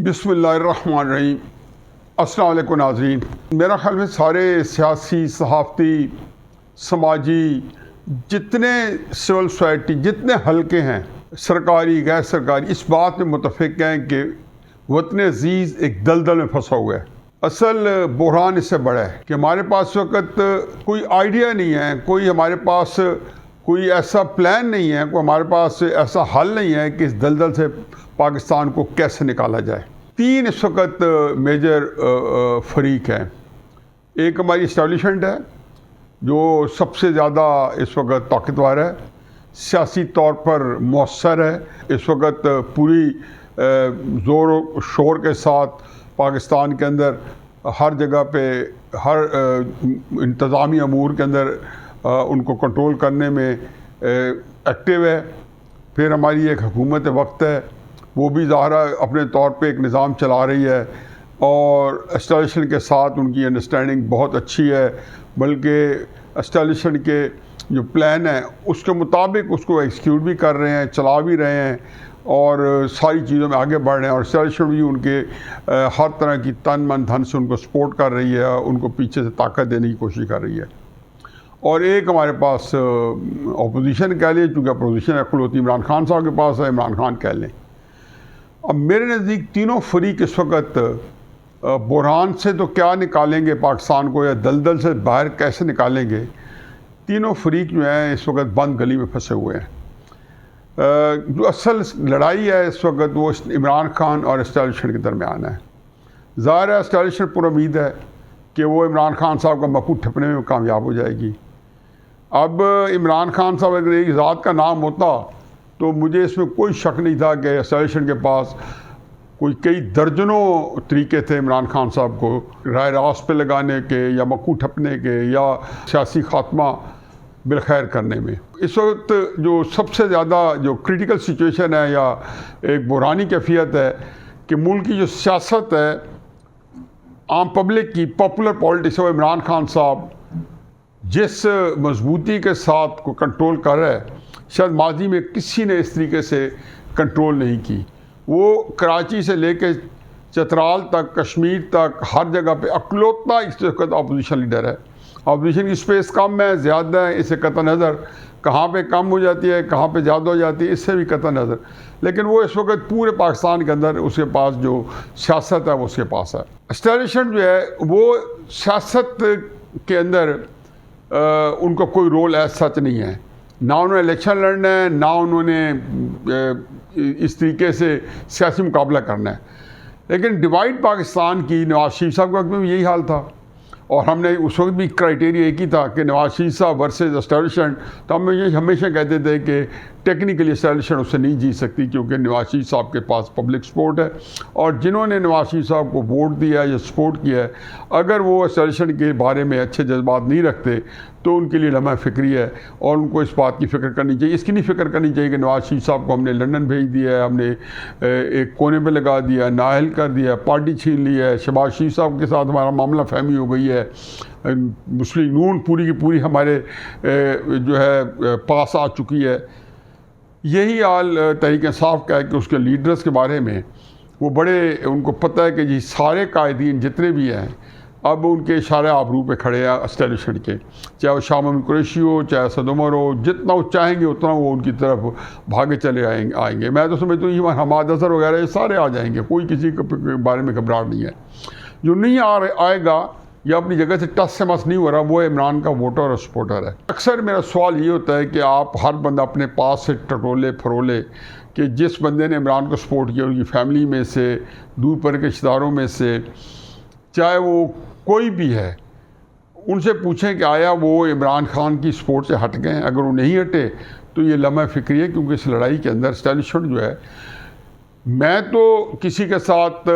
बिस्मिल्लाहिर्रहमानिर्रहीम। अस्सलाम वालेकुम नाज़रीन। मेरा ख़्याल में सारे सियासी, सहाफ़ती, समाजी, जितने सिविल सोसाइटी, जितने हलके हैं, सरकारी गैर सरकारी, इस बात में मुतफ़िक़ हैं कि वतन अज़ीज़ एक दलदल में फंसा हुआ है। असल बुहरान इससे बड़ा है कि हमारे पास वक्त कोई आइडिया नहीं है, कोई हमारे पास कोई ऐसा प्लान नहीं है, कोई हमारे पास ऐसा हल नहीं है कि इस दलदल से पाकिस्तान को कैसे निकाला जाए। तीन इस वक्त मेजर फरीक हैं। एक हमारी इस्टेब्लिशमेंट है जो सबसे ज़्यादा इस वक्त ताकतवर है, सियासी तौर पर मौसर है, इस वक्त पूरी ज़ोर शोर के साथ पाकिस्तान के अंदर हर जगह पे हर इंतज़ामी अमूर के अंदर उनको कंट्रोल करने में एक्टिव है। फिर हमारी एक हुकूमत वक्त है, वो भी ज़ाहिर अपने तौर पे एक निज़ाम चला रही है और एस्टेब्लिशमेंट के साथ उनकी अंडरस्टैंडिंग बहुत अच्छी है, बल्कि एस्टेब्लिशमेंट के जो प्लान है उसके मुताबिक उसको एग्जीक्यूट भी कर रहे हैं, चला भी रहे हैं और सारी चीज़ों में आगे बढ़ रहे हैं। और एस्टेब्लिशमेंट भी उनके हर तरह की तन मन धन से उनको सपोर्ट कर रही है, उनको पीछे से ताकत देने की कोशिश कर रही है। और एक हमारे पास अपोजिशन कह लें, चूँकि अपोजिशन एक्ल होती इमरान खान साहब के पास है, इमरान खान कह लें। अब मेरे नज़दीक तीनों फरीक इस वक्त बुहरान से तो क्या निकालेंगे पाकिस्तान को, या दलदल से बाहर कैसे निकालेंगे, तीनों फरीक जो हैं इस वक्त बंद गली में फंसे हुए हैं। जो असल लड़ाई है इस वक्त वो इमरान खान और एस्टेब्लिशमेंट के दरमियान है। ज़ाहिर है एस्टेब्लिशमेंट पूरी उम्मीद है कि वो इमरान खान साहब का मकू ठपने में कामयाब हो जाएगी। अब इमरान खान साहब अगर एक ज़ात का नाम होता तो मुझे इसमें कोई शक नहीं था कि एस्टेब्लिशमेंट के पास कोई कई दर्जनों तरीके थे इमरान खान साहब को राय रास्त पे लगाने के, या मकू ठपने के, या सियासी खात्मा बिलखैर करने में। इस वक्त जो सबसे ज़्यादा जो क्रिटिकल सिचुएशन है या एक बुरानी कैफियत है कि मुल्क की जो सियासत है, आम पब्लिक की पॉपुलर पॉलिटिक्स है, वो इमरान खान साहब जिस मजबूती के साथ को कंट्रोल कर रहा है, शायद माजी में किसी ने इस तरीके से कंट्रोल नहीं की। वो कराची से लेके चतराल तक, कश्मीर तक, हर जगह पे अकलौता इस वक्त अपोजिशन लीडर है। अपोजिशन की स्पेस कम है, ज़्यादा है, इससे कतई नज़र कहाँ पे कम हो जाती है, कहाँ पे ज़्यादा हो जाती है, इससे भी कतई नज़र। लेकिन वो इस वक्त पूरे पाकिस्तान के अंदर उसके पास जो सियासत है वो उसके पास है। एस्टेब्लिशमेंट जो है वो सियासत के अंदर उनका कोई रोल ऐसा सच नहीं है, ना उन्होंने इलेक्शन लड़ना है, ना उन्होंने इस तरीके से सियासी मुकाबला करना है। लेकिन डिवाइड पाकिस्तान की नवाज शरीफ साहब के वक्त में भी यही हाल था, और हमने उस वक्त भी क्राइटेरिया एक ही था कि नवाज शरीफ साहब वर्सेस एस्टेब्लिशमेंट। तो हम ये हमेशा कहते थे कि टेक्निकली एस्टेब्लिशमेंट उससे नहीं जीत सकती, क्योंकि नवाज शरीफ साहब के पास पब्लिक सपोर्ट है, और जिन्होंने नवाज शरीफ साहब को वोट दिया या सपोर्ट किया है, अगर वो एस्टेब्लिशमेंट के बारे में अच्छे जज्बात नहीं रखते तो उनके लिए लम्हा फ़िक्री है, और उनको इस बात की फ़िक्र करनी चाहिए, इसकी नहीं फ़िक्र करनी चाहिए कि नवाज शरीफ साहब को हमने लंदन भेज दिया है, हमने एक कोने पे लगा दिया, नाअहल कर दिया, पार्टी छीन ली है, शहबाज शरीफ साहब के साथ हमारा मामला फहमी हो गई है, मुस्लिम नून पूरी की पूरी हमारे जो है पास आ चुकी है। यही हाल तहरीक इंसाफ का है कि उसके लीडर्स के बारे में वो बड़े, उनको पता है कि जी सारे कायदीन जितने भी हैं अब उनके इशारे आबरू पे खड़े हैं एस्टेब्लिशमेंट के, चाहे वो शाह महमूद कुरैशी हो, चाहे असद उमर हो, जितना वो चाहेंगे उतना वो उनकी तरफ भागे चले आएंगे। मैं तो समझता हूँ इवन हमाद अजहर वगैरह ये सारे आ जाएंगे, कोई किसी के बारे में घबराहट नहीं है। जो नहीं आएगा या अपनी जगह से टस से मस नहीं हो रहा, वो इमरान का वोटर और सपोर्टर है। अक्सर मेरा सवाल ये होता है कि आप हर बंदा अपने पास से टटोले फरोले कि जिस बंदे ने इमरान को सपोर्ट किया उनकी फैमिली में से, दूर पर के रिश्तेदारों में से, चाहे वो कोई भी है, उनसे पूछें कि आया वो इमरान खान की सपोर्ट से हट गए। अगर वो नहीं हटे तो ये लम्हा फ़िक्री है, क्योंकि इस लड़ाई के अंदर एस्टेब्लिशमेंट जो है, मैं तो किसी के साथ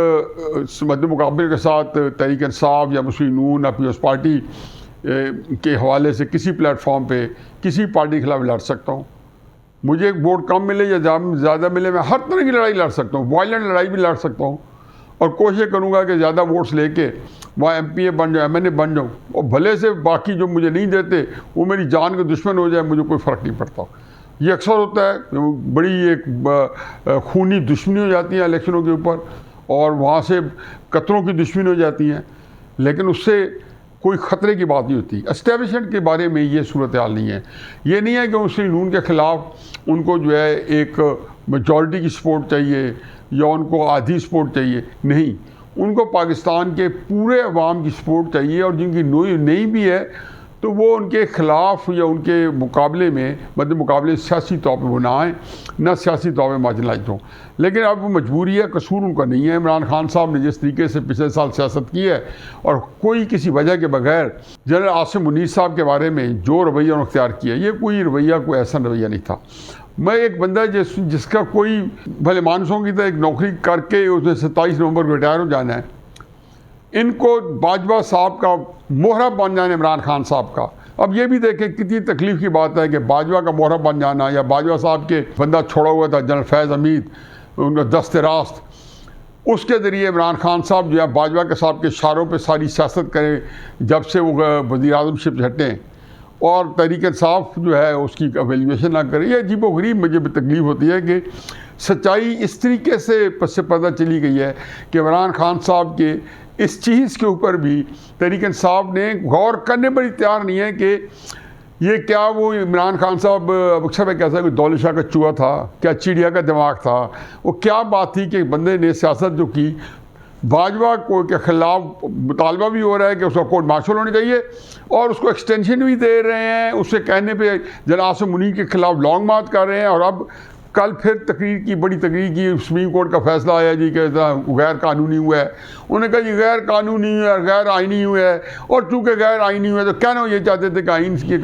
मद्दे मुकाबले के साथ तहरीक इंसाफ या मुस्लिम नून या पीपल्स पार्टी के हवाले से किसी प्लेटफॉर्म पे किसी पार्टी के खिलाफ लड़ सकता हूँ। मुझे एक वोट कम मिले या ज़्यादा मिले, मैं हर तरह की लड़ाई लड़ सकता हूँ, वायलेंट लड़ाई भी लड़ सकता हूँ, और कोशिश करूँगा कि ज़्यादा वोट्स लेके वहाँ MPA बन जाऊँ, MNA बन जाऊँ, और भले से बाकी जो मुझे नहीं देते वो मेरी जान के दुश्मन हो जाए, मुझे कोई फ़र्क नहीं पड़ता। ये अक्सर होता है, बड़ी एक खूनी दुश्मनी हो जाती है इलेक्शनों के ऊपर, और वहाँ से कतरों की दुश्मनी हो जाती हैं, लेकिन उससे कोई ख़तरे की बात नहीं होती। एस्टेब्लिशमेंट के बारे में ये सूरत हाल नहीं है। ये नहीं है कि मुस्लिम नून के ख़िलाफ़ उनको जो है एक मेजॉरिटी की सपोर्ट चाहिए या उनको आधी सपोर्ट चाहिए, नहीं, उनको पाकिस्तान के पूरे अवाम की सपोर्ट चाहिए, और जिनकी नहीं भी है तो वो उनके ख़िलाफ़ या उनके मुकाबले में, मतलब मुकाबले सियासी तौर पर वो ना आए, ना सियासी तौर पर मार्जिनलाइज हों। लेकिन अब वो मजबूरी है, कसूर उनका नहीं है। इमरान खान साहब ने जिस तरीके से पिछले साल सियासत की है, और कोई किसी वजह के बगैर जनरल आसिम मुनीर साहब के बारे में जो रवैया उन्होंने अख्तियार किया, ये कोई रवैया, कोई ऐसा रवैया नहीं था। मैं एक बंदा जिसका कोई भले मानसों की तरह एक नौकरी करके उसने 27 नवंबर को रिटायर हो जाना है, इनको बाजवा साहब का मोहरा बन जाना, इमरान खान साहब का। अब ये भी देखें कितनी तकलीफ़ की बात है कि बाजवा का मोहरा बन जाना, या बाजवा साहब के बंदा छोड़ा हुआ था जनरल फैज़ हमीद, उनका दस्ते रास्त, उसके ज़रिए इमरान खान साहब जो है बाजवा के साहब के इशारों पर सारी सियासत करें जब से वो वज़ीर आज़मशिप हटें, और तहरीक इंसाफ जो है उसकी एवेल्यूएशन ना करें। ये अजीबोगरीब मुझे भी तकलीफ़ होती है कि सच्चाई इस तरीके से पता चली गई है कि इमरान खान साहब के इस चीज़ के ऊपर भी तहरीक इंसाफ ने गौर करने पर तैयार नहीं है कि ये क्या वो इमरान खान साहब अक्सर में कैसा कोई दौलत शाह का चूहा था, क्या चिड़िया का दिमाग था, वो क्या बात थी कि बंदे ने सियासत जो की, बाजवा को के ख़िलाफ़ मुतालबा भी हो रहा है कि उसका कोर्ट मार्शल होनी चाहिए, और उसको एक्सटेंशन भी दे रहे हैं, उससे कहने पे जनरल आसिम मुनीर के ख़िलाफ़ लॉन्ग मार्च कर रहे हैं। और अब कल फिर बड़ी तकरीर की, सुप्रीम कोर्ट का फैसला आया जी कि गैर कानूनी हुआ है। उन्होंने कहा जी गैर कानूनी है, गैर आइनी हुआ है, और चूँकि गैर आइनी हुआ है तो कहना ये चाहते थे कि आइन के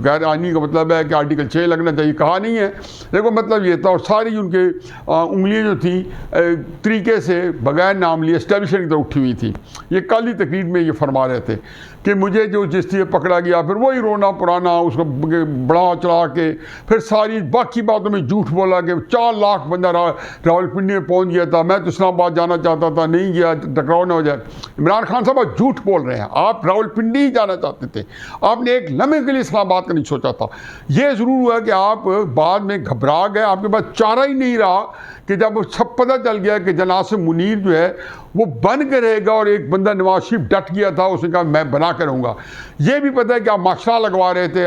गैर आइनी का मतलब है कि आर्टिकल 6 लगना चाहिए, कहा नहीं है। देखो मतलब ये था, और सारी उनके उंगलियाँ जो थी तरीके से बगैर नाम लिए एस्टेब्लिशमेंट की तरफ उठी हुई थी। ये कल ही तकरीर में ये फरमा रहे थे कि मुझे जो जिस चीज़ पकड़ा गया, फिर वही रोना पुराना, उसको बढ़ा चढ़ा के फिर सारी बाकी बातों में झूठ बोला कि 4 लाख बंदा रावलपिंडी में पहुंच गया था, मैं तो इस्लामाबाद जाना चाहता था, नहीं गया, टकराव न हो जाए। इमरान खान साहब आप झूठ बोल रहे हैं, आप रावलपिंडी ही जाना चाहते थे, आपने एक लम्हे के लिए इस्लामाबाद का नहीं सोचा था। ये ज़रूर हुआ कि आप बाद में घबरा गए, आपके पास चारा ही नहीं रहा कि जब सब पता चल गया कि जनरल आसिम मुनीर जो है वो बन के रहेगा, और एक बंदा नवाज शरीफ डट गया था, उसने कहा मैं बना के रहूँगा। ये भी पता है कि आप माशरा लगवा रहे थे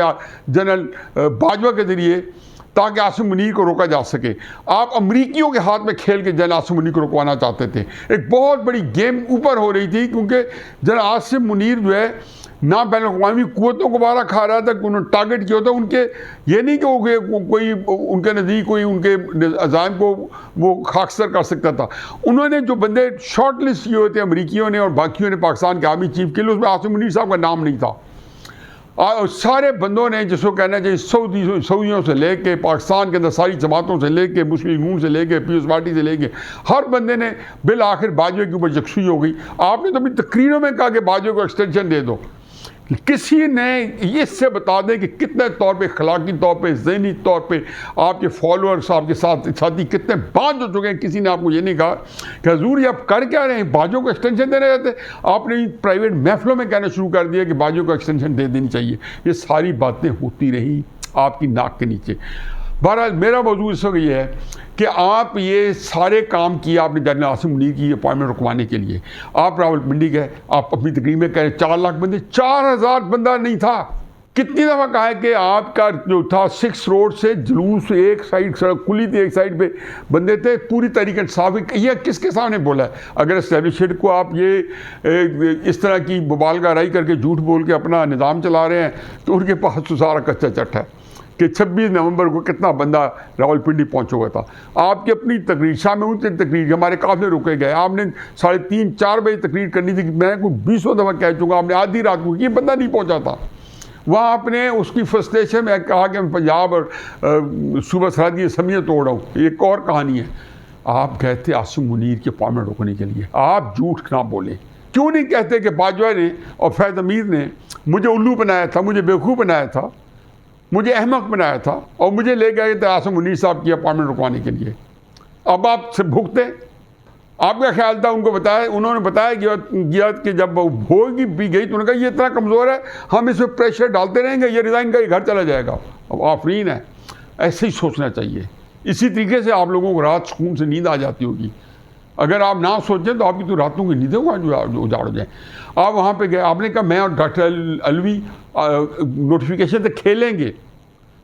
जनरल बाजवा के ज़रिए ताकि आसिम मुनीर को रोका जा सके। आप अमरीकियों के हाथ में खेल के जनरल आसिम मुनीर को रुकवाना चाहते थे। एक बहुत बड़ी गेम ऊपर हो रही थी, क्योंकि जनरल आसिम मुनीर जो है ना बैनुल-अक़वामी क़ुव्वतों को बारा खा रहा था कि उन्होंने टारगेट किया होता। उनके ये नहीं कि कोई उनके नज़दीक कोई उनके अज़ाइम को वो खाकसर कर सकता था। उन्होंने जो बंदे शॉर्ट लिस्ट किए होते अमरीकियों ने और बाकियों ने पाकिस्तान के आर्मी चीफ के लिए, उसमें आसिम मुनीर साहब का नाम नहीं था। और सारे बंदों ने, जिसको कहना चाहिए सऊदियों से लेके पाकिस्तान के अंदर सारी जमातों से लेके मुस्लिम लीग से लेके पीपल्स पार्टी से लेके हर बंदे ने बिल आखिर बाजवे के ऊपर यकसुई हो गई। आपने तो अपनी तकरीरों में कहा कि बाजवे को एक्सटेंशन दे दो, किसी ने इससे बता दें कि कितने तौर पे, अखलाकी तौर पे, ज़हनी तौर पे आपके फॉलोअर्स, आपके साथी कितने बाज हो चुके हैं। किसी ने आपको ये नहीं कहा कि हजूर ये आप कर क्या रहे हैं, बाजों को एक्सटेंशन देने रहते। आपने प्राइवेट महफिलों में कहना शुरू कर दिया कि बाजों को एक्सटेंशन दे देनी चाहिए। ये सारी बातें होती रही आपकी नाक के नीचे। बहरहाल मेरा मौजूद इस वक्त ये है कि आप ये सारे काम किए आपने जनरल आसिम मुनीर की अपॉइंटमेंट रुकवाने के लिए। आप रावलपिंडी गए, आप अपनी तकरीर में कह रहे 4 लाख बंदे, 4000 बंदा नहीं था। कितनी दफ़ा कहा है कि आपका जो था 6 रोड से जुलूस एक साइड सड़क खुली थी, एक साइड पे बंदे थे, पूरी तरीके साफ। ये किसके सामने बोला है? अगर एस्टेब्लिशमेंट को आप ये इस तरह की मुबालगा राई करके झूठ बोल के अपना निज़ाम चला रहे हैं, तो उनके पास तो सारा कच्चा चट है कि 26 नवंबर को कितना बंदा रावलपिंडी पहुंचा हुआ था। आपकी अपनी तकरीर, शाम में उनकी तकरीर, हमारे काफ़िले रुके गए, आपने 3:30-4 बजे तकरीर करनी थी। मैं कोई 20 दफ़ा कह चुका, आपने आधी रात को, ये बंदा नहीं पहुंचा था वहाँ। आपने उसकी फ्रस्ट्रेशन में कहा कि मैं पंजाब और सूबा सरहद की असम्बलियाँ तोड़ रहा हूँ। एक और कहानी है, आप गए थे आसिम मुनीर की अपॉइंटमेंट रोकने के लिए। आप झूठ ना बोले। क्यों नहीं कहते कि बाजवा ने और फैज़ हमीद ने मुझे उल्लू बनाया था, मुझे बेवकूफ़ बनाया था, मुझे अहमक बनाया था, और मुझे ले गए थे आसिम मुनीर साहब की अपॉइंटमेंट रुकवाने के लिए। अब आप से भुगते। आपका ख्याल था, उनको बताया, उन्होंने बताया गया कि जब भोगी भी गई तो उन्होंने कहा ये इतना कमज़ोर है, हम इस पर प्रेशर डालते रहेंगे, ये रिज़ाइन का, ये घर चला जाएगा। अब आफरीन है, ऐसे ही सोचना चाहिए। इसी तरीके से आप लोगों को रात सुकून से नींद आ जाती होगी अगर आप ना सोचें तो आपकी तो रातों की नींदें जो उजाड़ हो जाए। आप वहाँ पे गए, आपने कहा मैं और डॉक्टर अलवी नोटिफिकेशन से खेलेंगे।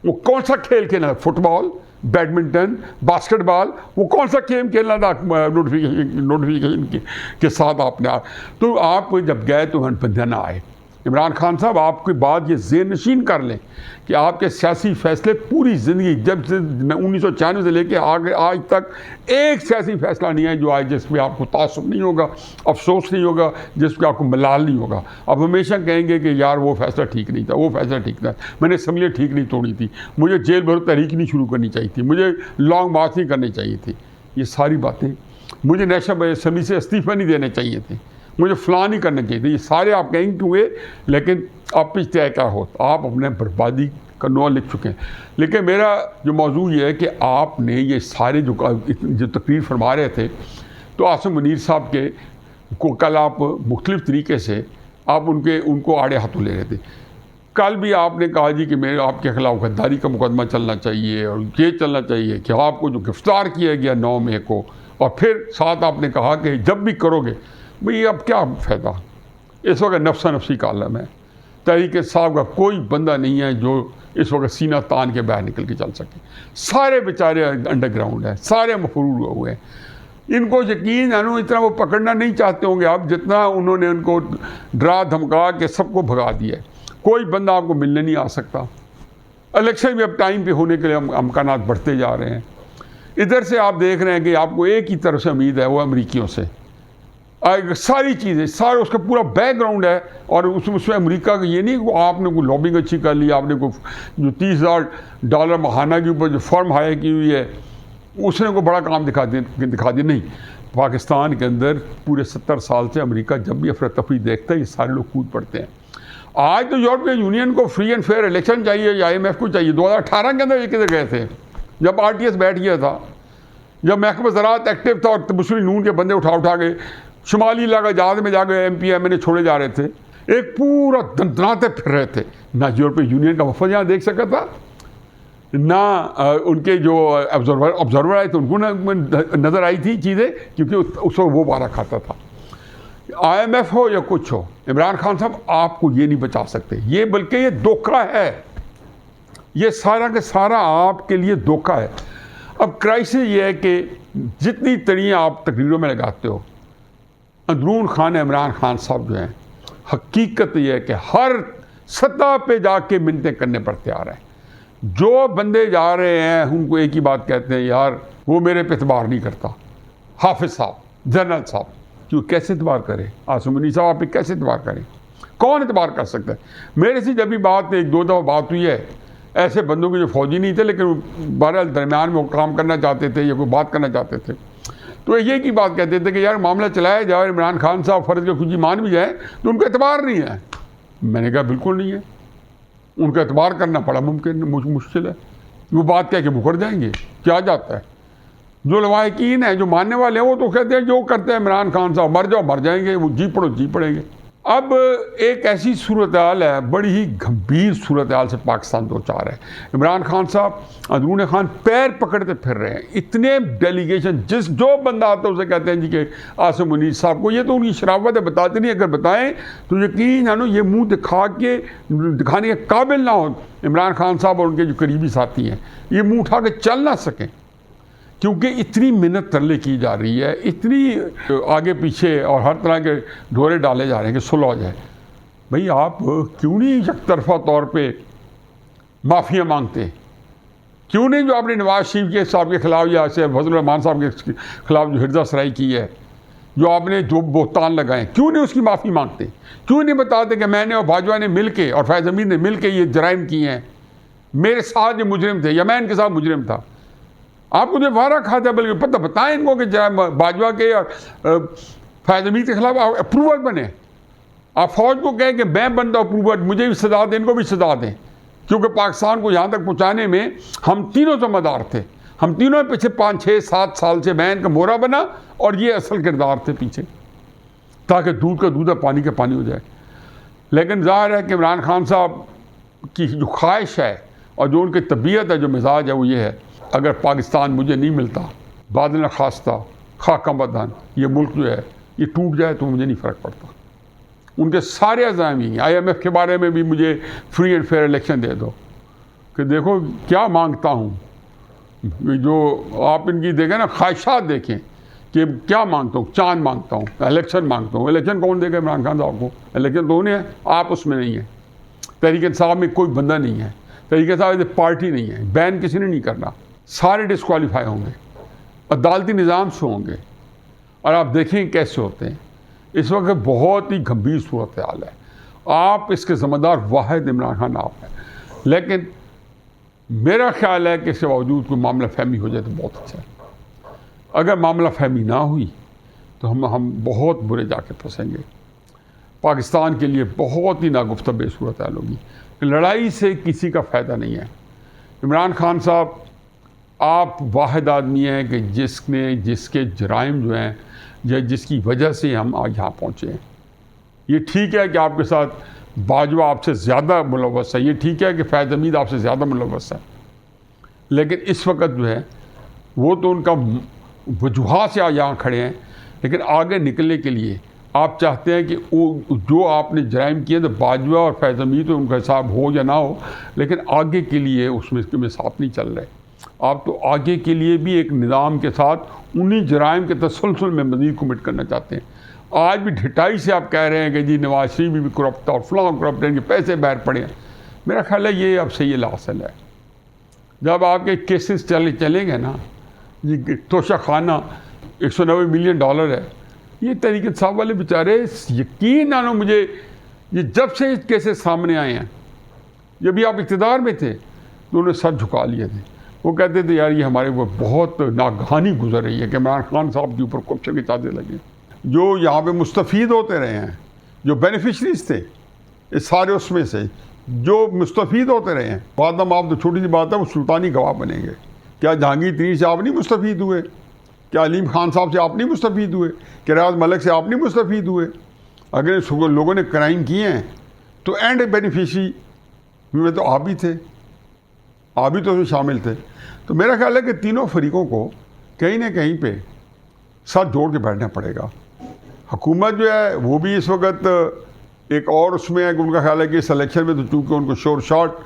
वो कौन सा खेल खेलना है? फुटबॉल, बैडमिंटन, बास्केटबॉल, वो कौन सा गेम खेलना था नोटिफिकेशन के साथ आपने? तो आप जब गए तो बंदे ना आए। इमरान खान साहब, आपकी बात ये ज़ेहन नशीन कर लें कि आपके सियासी फैसले पूरी ज़िंदगी, जब से 1996 से लेकर आगे आज तक, एक सियासी फैसला नहीं है जो आज जिसमें आपको तासुब नहीं होगा, अफसोस नहीं होगा, जिसमें आपको मलाल नहीं होगा। आप हमेशा कहेंगे कि यार वो फैसला ठीक नहीं था, वो फैसला ठीक था, मैंने असम्बली ठीक नहीं तोड़ी थी, मुझे जेल भरो तहरीक नहीं शुरू करनी चाहिए थी, मुझे लॉन्ग मार्च नहीं करनी चाहिए थी। ये सारी बातें, मुझे नेशनल असम्बली से इस्तीफ़ा नहीं देने चाहिए थे, मुझे फ़लाँ नहीं करना चाहिए था, ये सारे आप कहेंगे कि हुए, लेकिन आप पिछले क्या हो, आप अपने बर्बादी का नौ लिख चुके हैं। लेकिन मेरा जो मौजू ये है कि आपने ये सारे जो तकरीर फरमा रहे थे, तो आसिम मुनीर साहब के को कल आप मुख्तलिफ़ तरीके से आप उनको आड़े हाथों ले रहे थे। कल भी आपने कहा जी कि मेरे आपके ख़िलाफ़ गद्दारी का मुकदमा चलना चाहिए और ये चलना चाहिए कि आपको जो गिरफ्तार किया गया 9 मई को, और फिर साथ आपने कहा कि जब भी करोगे भाई अब क्या फ़ायदा, इस वक्त नफ्सा नफसी का आलम है, तहरीक इंसाफ का कोई बंदा नहीं है जो इस वक्त सीना तान के बाहर निकल के चल सके। सारे बेचारे अंडरग्राउंड हैं, सारे मफरूर हुए हैं। इनको यकीन है इतना वो पकड़ना नहीं चाहते होंगे आप, जितना उन्होंने उनको डरा धमका के सबको भगा दिया है। कोई बंदा आपको मिलने नहीं आ सकता। इलेक्शन भी अब टाइम पे होने के लिए अमकानात बढ़ते जा रहे हैं। इधर से आप देख रहे हैं कि आपको एक ही तरफ से उम्मीद है, वो अमरीकियों से सारी चीज़ें, सारा उसका पूरा बैकग्राउंड है। और उसमें अमेरिका का ये नहीं कि आपने कोई लॉबिंग अच्छी कर ली, आपने कोई जो $30,000 महाना के ऊपर जो फर्म हायर की हुई है उसने को बड़ा काम दिखा दिया। नहीं, पाकिस्तान के अंदर पूरे 70 साल से अमेरिका जब भी अफरा तफरी देखता है ये सारे लोग कूद पड़ते हैं। आज तो यूरोपियन यूनियन को फ्री एंड फेयर इलेक्शन चाहिए या IMF को चाहिए। 2018 के अंदर ये किधर गए थे जब RTS बैठ गया था, जब महकमा ज़राअत एक्टिव था और मुस्लिम नून के बंदे उठा के शुमाली इलाका जहाज में जाकर MP MNA छोड़े जा रहे थे, एक पूरा दंदनाते फिर रहे थे। ना यूरोपियन यूनियन का वफद यहाँ देख सका था, ना उनके जो ऑब्जर्वर आए थे उनको नज़र आई थी चीज़ें, क्योंकि उस वक्त वो बारह खाता था। IMF हो या कुछ हो, इमरान खान साहब आपको ये नहीं बचा सकते, ये बल्कि ये धोखा है, ये सारा के सारा आपके लिए धोखा है। अब क्राइसिस ये है कि जितनी तड़ियाँ आप तकरीरों में लगाते हो, अंदरून खान इमरान खान साहब जो हैं, हकीकत यह है कि हर सतह पे जाके मिन्नतें करने पर तैयार हैं। जो बंदे जा रहे हैं उनको एक ही बात कहते हैं, यार वो मेरे पे एतबार नहीं करता। हाफिज साहब, जनरल साहब, क्यों कैसे एतबार करें? आसिम मुनीर साहब आप पे कैसे एतबार करें? कौन एतबार कर सकता है? मेरे से जब भी बात एक दो दफ़ा बात हुई है ऐसे बंदों के जो फौजी नहीं थे, लेकिन बहरहाल दरमियान में वो काम करना चाहते थे या कोई बात करना चाहते थे, तो ये की बात कहते थे कि यार मामला चलाया जाए, इमरान खान साहब फ़र्ज के खुद मान भी जाए तो उनको एतबार नहीं है। मैंने कहा बिल्कुल नहीं है, उनका एतबार करना बड़ा मुश्किल है। वो बात कह के मुकर जाएंगे, क्या जाता है? जो लवाहिकीन है, जो मानने वाले हैं, वो तो कहते हैं जो करते हैं इमरान खान साहब मर जाओ मर जाएंगे, वो जी पड़ो जी पड़ेंगे। अब एक ऐसी सूरत हाल है, बड़ी ही गंभीर सूरत हाल से पाकिस्तान दो चार है। इमरान खान साहब, अंदरून खान पैर पकड़ते फिर रहे हैं। इतने डेलीगेशन, जो बंदा आता है उसे कहते हैं जी कि आसिम मुनीर साहब को, ये तो उनकी शराफत है, बताते नहीं। अगर बताएं तो यकीन जानो ये मुंह दिखाने के काबिल ना हो इमरान खान साहब और उनके जो करीबी साथी हैं, ये मुंह उठा के चल ना सकें, क्योंकि इतनी मेहनत तरले की जा रही है, इतनी आगे पीछे और हर तरह के ढोरे डाले जा रहे हैं कि सुलह हो जाए। भाई आप क्यों नहीं एक तरफा तौर पे माफ़िया मांगते? क्यों नहीं जो आपने नवाज शरीफ के साहब के ख़िलाफ़ या ऐसे फजल रहमान साहब के ख़िलाफ़ जो हिर्जा सराई की है, जो आपने जो बोहतान लगाए, क्यों नहीं उसकी माफ़ी मांगते? क्यों नहीं बताते कि मैंने और भाजपा ने मिल के और फैज़ अमीर ने मिल के ये जराइम किए हैं, मेरे साथ ये मुजरिम थे या मैं इनके साथ मुजरिम था? आपको जो वारा खाता है, बल्कि पता बताएं इनको कि बाजवा के और फैज़ अमीर के खिलाफ आप अप्रूवर बने। आप फौज को कहें कि मैं बनता अप्रूवर, मुझे भी सजा दें, इनको भी सजा दें, क्योंकि पाकिस्तान को यहाँ तक पहुँचाने में हम तीनों ज़िम्मेदार थे। हम तीनों पिछले 5, 6, 7 साल से मैं इनका मोहरा बना और ये असल किरदार थे पीछे, ताकि दूध का दूध है पानी का पानी हो जाए। लेकिन ज़ाहिर है कि इमरान खान साहब की जो ख्वाहिश है और जो उनकी तबीयत है, जो मिजाज है, वो ये है, अगर पाकिस्तान मुझे नहीं मिलता, बाद न खास्ता खाका बदन, ये मुल्क जो है ये टूट जाए तो मुझे नहीं फ़र्क पड़ता। उनके सारे अज़ाम ही, IMF के बारे में भी मुझे free and fair election they दो, कि देखो क्या मांगता हूँ। जो आप इनकी देखें ना, ख्वाहिशात देखें कि क्या मांगता हूँ। चांद मांगता हूँ, इलेक्शन मांगता हूँ। इलेक्शन कौन देगा? इमरान खान साहब को। इलेक्शन तो उन्हें है, आप उसमें नहीं है। तहरीक इंसाफ में कोई बंदा नहीं है, तहरीक इंसाफ पार्टी नहीं है, बैन किसी ने नहीं करना, सारे डिस्क्वालीफाई होंगे, अदालती निज़ाम से होंगे। और आप देखें कैसे होते हैं। इस वक्त बहुत ही गंभीर सूरत हाल है। आप इसके ज़िम्मेदार वाहिद इमरान खान आप हैं। लेकिन मेरा ख्याल है कि इसके बावजूद कोई मामला फहमी हो जाए तो बहुत अच्छा है। अगर मामला फहमी ना हुई तो हम बहुत बुरे जाके फंसेंगे। पाकिस्तान के लिए बहुत ही नागुफ्ता बेसूरत हाल होगी। लड़ाई से किसी का फ़ायदा नहीं है। इमरान खान साहब, आप वाहिद आदमी हैं कि जिसके जराइम जो हैं या जिसकी वजह से हम आज यहाँ पहुँचे हैं। ये ठीक है कि आपके साथ बाजवा आपसे ज़्यादा मुलव्वस है, ये ठीक है कि फैज़ हमीद आपसे ज़्यादा मुलव्वस है, लेकिन इस वक्त जो है वो तो उनका वजूहात से आज यहाँ खड़े हैं। लेकिन आगे निकलने के लिए आप चाहते हैं कि वो जो आपने जराइम किए तो बाजवा और फैज़ हमीद तो उनका हिसाब हो या ना हो, लेकिन आगे के लिए उसमें साथ नहीं चल रहे। आप तो आगे के लिए भी एक निज़ाम के साथ उन्हीं जराइम के तसलसल में मज़ीद कमिट करना चाहते हैं। आज भी ढिठाई से आप कह रहे हैं कि जी नवाज शरीफ भी करप्ट था और फलां करप्ट है, इनके पैसे बाहर पड़े हैं। मेरा ख्याल है ये अब से ये लासल है। जब आपके केसेस चलेंगे ना जी, तोशा खाना $190 मिलियन है, ये तहरीक इंसाफ वाले बेचारे यकीन ना लो मुझे, ये जब से केसेस सामने आए हैं, जब भी आप इक़्तिदार में थे तो उन्होंने सर झुका लिए थे। वो कहते थे यार ये हमारे वो बहुत नागहानी गुजर रही है कि इमरान खान साहब के ऊपर करप्शन के चार्जेस लगे। जो यहाँ पे मुस्तफ़ीद होते रहे हैं, जो बेनिफिशरीज थे इस सारे उसमें से जो मुस्तफ़ीद होते रहे हैं, बाद में आप तो छोटी सी बात है वो सुल्तानी गवाह बनेंगे। क्या जहांगीर तरीन से आप नहीं मुस्तफ़ीद हुए? क्या अलीम खान साहब से आप नहीं मुस्तफ़ीद हुए? क्या रियाज मलिक से आप नहीं मुस्तफ़ीद हुए? अगर लोगों ने क्राइम किए हैं तो एंड बेनिफिशरी में तो आप भी थे, आप भी तो उसमें शामिल थे। तो मेरा ख्याल है कि तीनों फरीकों को कहीं ना कहीं पे साथ जोड़ के बैठना पड़ेगा। हुकूमत जो है वो भी इस वक्त एक और उसमें है कि उनका ख्याल है कि इस इलेक्शन में तो चूँकि उनको शोर शॉट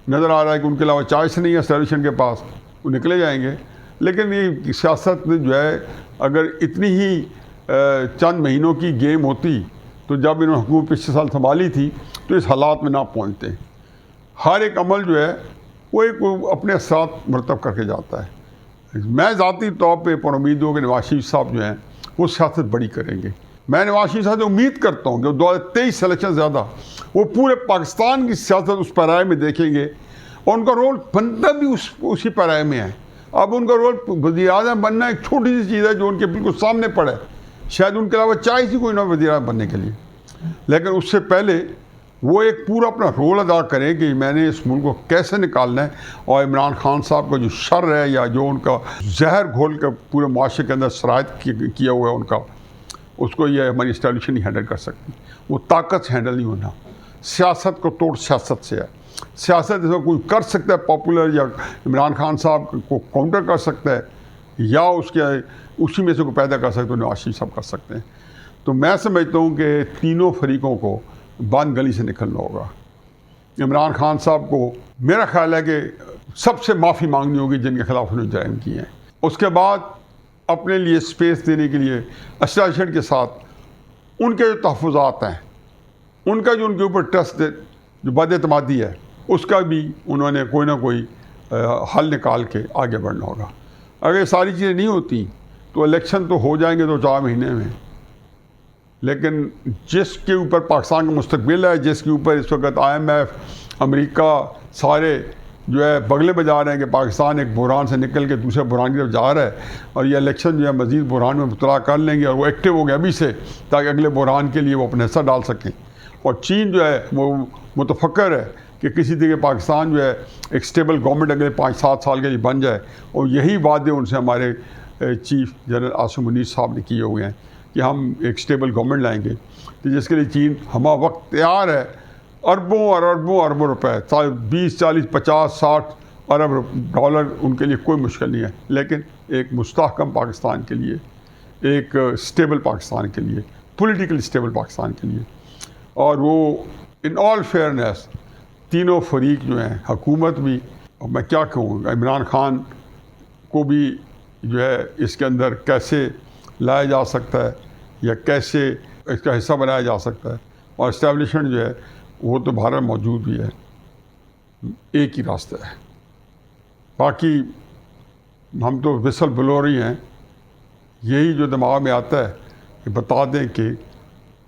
नज़र आ रहा है कि उनके अलावा चॉइस नहीं है सॉल्यूशन के पास, वो निकले जाएंगे। लेकिन ये सियासत जो है अगर इतनी ही चंद महीनों की गेम होती तो जब इन्होंने हुकूमत पिछले साल संभाली थी तो इस हालात में ना पहुँचते। हर एक अमल जो है वो एक अपने साथ मरतब करके जाता है। मैं ज़ाती तौर पे पर उम्मीद हूँ कि नवाज शरीफ साहब जो हैं वो सियासत बड़ी करेंगे। मैं नवाज शरीफ साहब से उम्मीद करता हूँ कि 2023 सेलेक्शन ज़्यादा वो पूरे पाकिस्तान की सियासत उस पैराए में देखेंगे और उनका रोल बनता भी उसी पैराए में है। अब उनका रोल वज़ीर-ए-आज़म बनना एक छोटी सी चीज़ है जो उनके बिल्कुल सामने पड़े, शायद उनके अलावा चाहे ही कोई ना वज़ीर-ए-आज़म बनने के लिए। लेकिन उससे पहले वो एक पूरा अपना रोल अदा करें कि मैंने इस मुल्क को कैसे निकालना है और इमरान खान साहब का जो शर है या जो उनका जहर घोल कर पूरे माशरे के अंदर शरायत किया हुआ है उनका, उसको ये हमारी इस्टेब्लिशमेंट नहीं हैंडल कर सकती। वो ताकत से हैंडल नहीं होना। सियासत को तोड़ सियासत से है। सियासत इसमें कोई कर सकता है पॉपुलर या इमरान खान साहब को काउंटर कर सकता है या उसी में से को पैदा कर सकते हैं, नवाज शरीफ साहब कर सकते हैं। तो मैं समझता हूँ कि तीनों फरीकों को बंद गली से निकलना होगा। इमरान खान साहब को मेरा ख्याल है कि सबसे माफ़ी मांगनी होगी जिनके खिलाफ उन्होंने जराइम किए हैं। उसके बाद अपने लिए स्पेस देने के लिए एसोसिएशन के साथ उनके जो तहफ़्फ़ुज़ात हैं, उनका जो उनके ऊपर ट्रस्ट जो बदएतमादी है, उसका भी उन्होंने कोई ना कोई हल निकाल के आगे बढ़ना होगा। अगर ये सारी चीज़ें नहीं होती तो इलेक्शन तो हो जाएंगे 2-4 महीने में, लेकिन जिसके ऊपर पाकिस्तान का मुस्तकबिल है, जिसके ऊपर इस वक्त IMF, अमेरिका सारे जो है बगले बजा रहे हैं कि पाकिस्तान एक बुहरान से निकल के दूसरे बुहरान की तरफ जा रहा है और ये इलेक्शन जो है मज़ीद बुहरान में मुब्तला कर लेंगे और वो एक्टिव हो गया अभी से ताकि अगले बुहरान के लिए वो अपना हिस्सा डाल सकें। और चीन जो है वो मुतफक्कर है कि किसी तरीके पाकिस्तान जो है एक स्टेबल गवर्नमेंट अगले 5-7 साल के लिए बन जाए, और यही वादे उनसे हमारे चीफ जनरल आसिम मुनीर साहब ने किए हुए हैं कि हम एक स्टेबल गवर्नमेंट लाएंगे, तो जिसके लिए चीन हम वक्त तैयार है। अरबों और अरबों अरबों रुपए, 20, 40, 50, 60 अरब डॉलर उनके लिए कोई मुश्किल नहीं है, लेकिन एक मुस्तहकम पाकिस्तान के लिए एक स्टेबल पाकिस्तान के लिए, पॉलिटिकल स्टेबल पाकिस्तान के लिए। और वो इन ऑल फेयरनेस तीनों फरीक जो हैं, हुकूमत भी, और मैं क्या कहूँ, इमरान खान को भी जो है इसके अंदर कैसे लाया जा सकता है या कैसे इसका हिस्सा बनाया जा सकता है, और इस्टेब्लिशमेंट जो है वो तो भारत में मौजूद भी है। एक ही रास्ता है। बाकी हम तो विसल ब्लोर ही हैं। यही जो दिमाग में आता है कि बता दें कि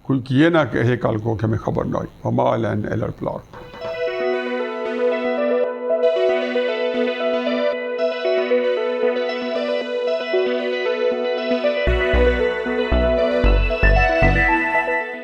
कोई ये ना कहे कल को कि हमें खबर ना आई। हमाल एंड एलर प्लाट।